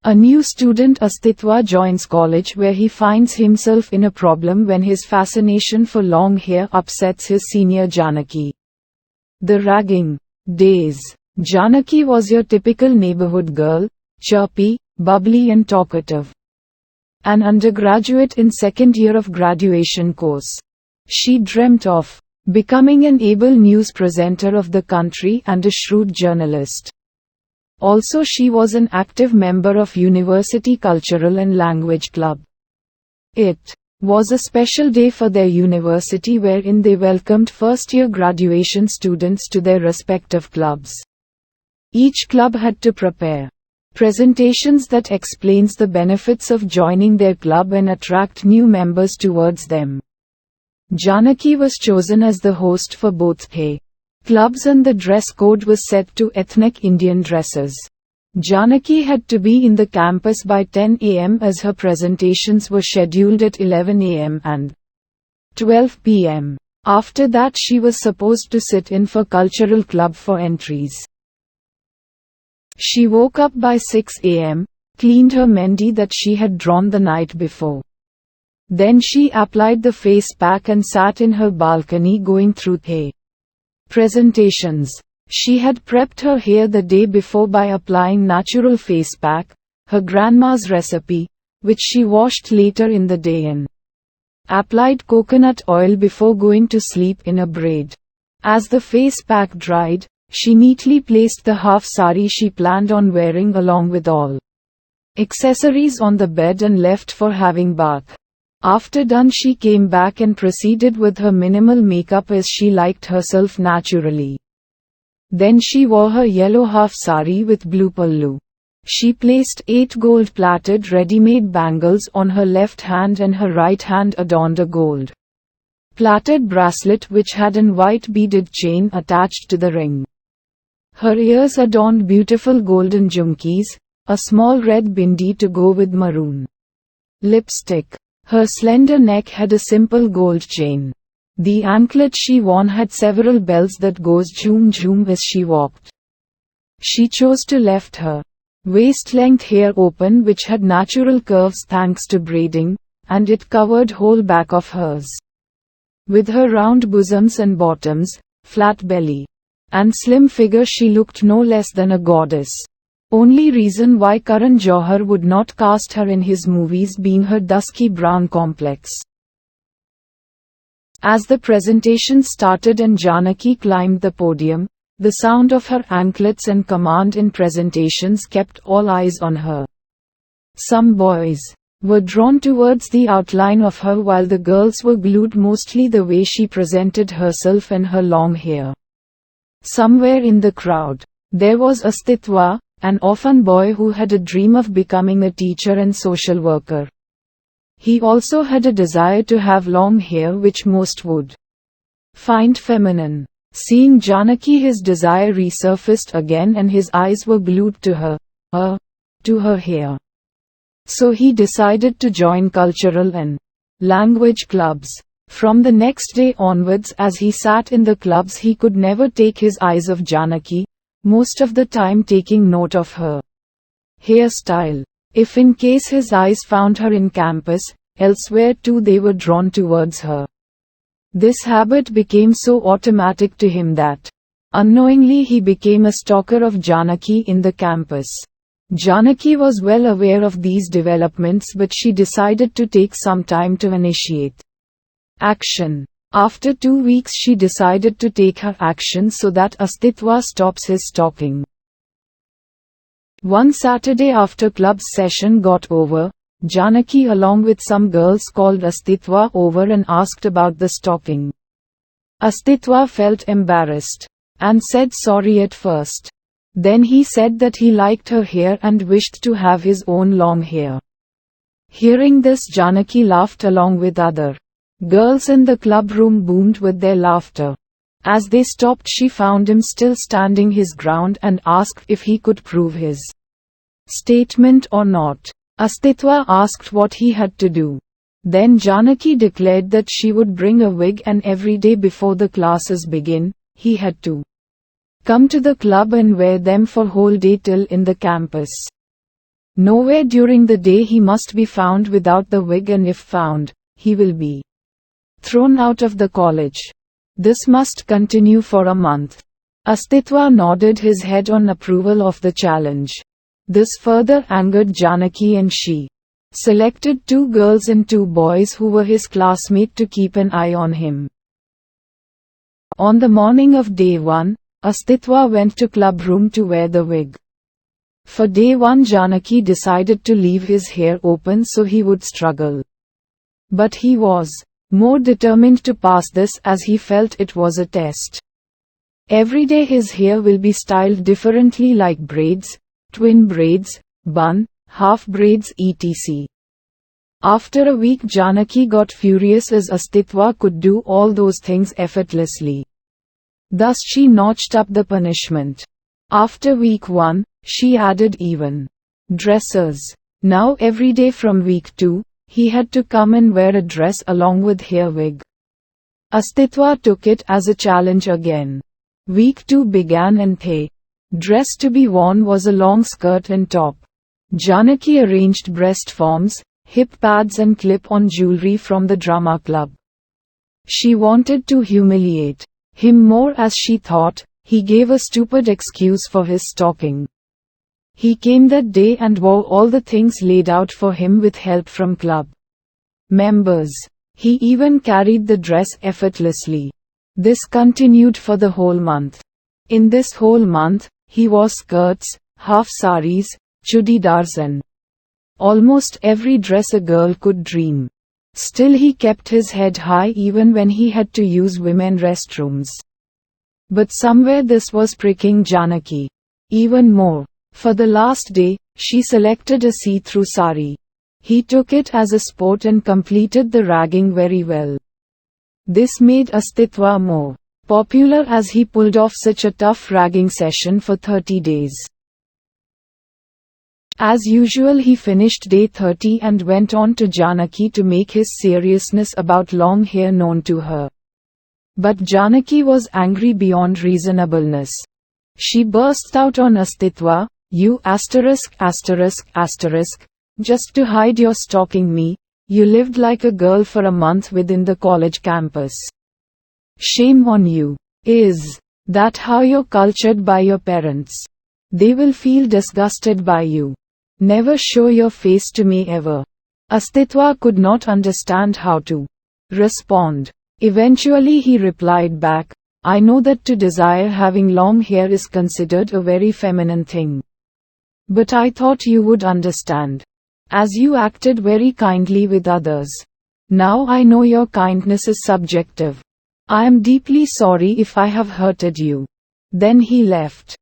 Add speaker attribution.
Speaker 1: A new student Astitwa joins college where he finds himself in a problem when his fascination for long hair upsets his senior Janaki. The ragging days. Janaki was your typical neighborhood girl, chirpy, bubbly and talkative. An undergraduate in second year of graduation course. She dreamt of becoming an able news presenter of the country and a shrewd journalist. Also, she was an active member of University Cultural and Language Club. It was a special day for their university wherein they welcomed first-year graduation students to their respective clubs. Each club had to prepare presentations that explains the benefits of joining their club and attract new members towards them. Janaki was chosen as the host for both the clubs and the dress code was set to ethnic Indian dresses. Janaki had to be in the campus by 10 am as her presentations were scheduled at 11 am and 12 pm. After that she was supposed to sit in for cultural club for entries. She woke up by 6 am, cleaned her mehndi that she had drawn the night before. Then she applied the face pack and sat in her balcony going through the presentations. She had prepped her hair the day before by applying natural face pack, her grandma's recipe, which she washed later in the day and applied coconut oil before going to sleep in a braid. As the face pack dried, she neatly placed the half sari she planned on wearing along with all accessories on the bed and left for having bath. After done she came back and proceeded with her minimal makeup as she liked herself naturally. Then she wore her yellow half sari with blue pallu. She placed 8 gold-plated ready-made bangles on her left hand and her right hand adorned a gold-plated bracelet which had an white beaded chain attached to the ring. Her ears adorned beautiful golden jhumkis, a small red bindi to go with maroon lipstick. Her slender neck had a simple gold chain. The anklet she worn had several bells that goes jhoom jhoom as she walked. She chose to left her waist-length hair open which had natural curves thanks to braiding, and it covered whole back of hers. With her round bosoms and bottoms, flat belly, and slim figure she looked no less than a goddess. Only reason why Karan Johar would not cast her in his movies being her dusky brown complex. As the presentation started and Janaki climbed the podium, the sound of her anklets and command in presentations kept all eyes on her. Some boys were drawn towards the outline of her while the girls were glued mostly the way she presented herself and her long hair. Somewhere in the crowd, there was Astitwa, an orphan boy who had a dream of becoming a teacher and social worker. He also had a desire to have long hair which most would find feminine. Seeing Janaki, his desire resurfaced again and his eyes were glued to her hair. So he decided to join cultural and language clubs. From the next day onwards as he sat in the clubs he could never take his eyes off Janaki, most of the time taking note of her hairstyle. If in case his eyes found her in campus, elsewhere too they were drawn towards her. This habit became so automatic to him that unknowingly he became a stalker of Janaki in the campus. Janaki was well aware of these developments but she decided to take some time to initiate action. After 2 weeks she decided to take her action so that Astitwa stops his stalking. One Saturday after club session got over, Janaki along with some girls called Astitwa over and asked about the stalking. Astitwa felt embarrassed and said sorry at first. Then he said that he liked her hair and wished to have his own long hair. Hearing this, Janaki laughed along with other girls and the club room boomed with their laughter. As they stopped she found him still standing his ground and asked if he could prove his statement or not. Astitwa asked what he had to do. Then Janaki declared that she would bring a wig and every day before the classes begin, he had to come to the club and wear them for whole day till in the campus. Nowhere during the day he must be found without the wig, and if found, he will be thrown out of the college. This must continue for a month. Astitwa nodded his head on approval of the challenge. This further angered Janaki, and she selected 2 girls and 2 boys who were his classmates to keep an eye on him. On the morning of day 1, Astitwa went to club room to wear the wig. For day 1, Janaki decided to leave his hair open so he would struggle. But he was more determined to pass this, as he felt it was a test. Every day his hair will be styled differently, like braids, twin braids, bun, half braids, etc. After a week, Janaki got furious as Astitwa could do all those things effortlessly. Thus she notched up the punishment. After week 1, she added even dressers. Now every day from week 2, he had to come and wear a dress along with hair wig. Astitwa took it as a challenge again. Week 2 began, and the dress to be worn was a long skirt and top. Janaki arranged breast forms, hip pads and clip-on jewelry from the drama club. She wanted to humiliate him more, as she thought he gave a stupid excuse for his stalking. He came that day and wore all the things laid out for him with help from club members. He even carried the dress effortlessly. This continued for the whole month. In this whole month, he wore skirts, half saris, chudidars and almost every dress a girl could dream. Still he kept his head high even when he had to use women restrooms. But somewhere this was pricking Janaki even more. For the last day, she selected a see-through sari. He took it as a sport and completed the ragging very well. This made Astitwa more popular, as he pulled off such a tough ragging session for 30 days. As usual, he finished day 30 and went on to Janaki to make his seriousness about long hair known to her. But Janaki was angry beyond reasonableness. She burst out on Astitwa, "You just to hide your stalking me, you lived like a girl for a month within the college campus. Shame on you. Is that how you're cultured by your parents? They will feel disgusted by you. Never show your face to me ever." Astitwa could not understand how to respond. Eventually he replied back, "I know that to desire having long hair is considered a very feminine thing. But I thought you would understand, as you acted very kindly with others. Now I know your kindness is subjective. I am deeply sorry if I have hurted you." Then he left.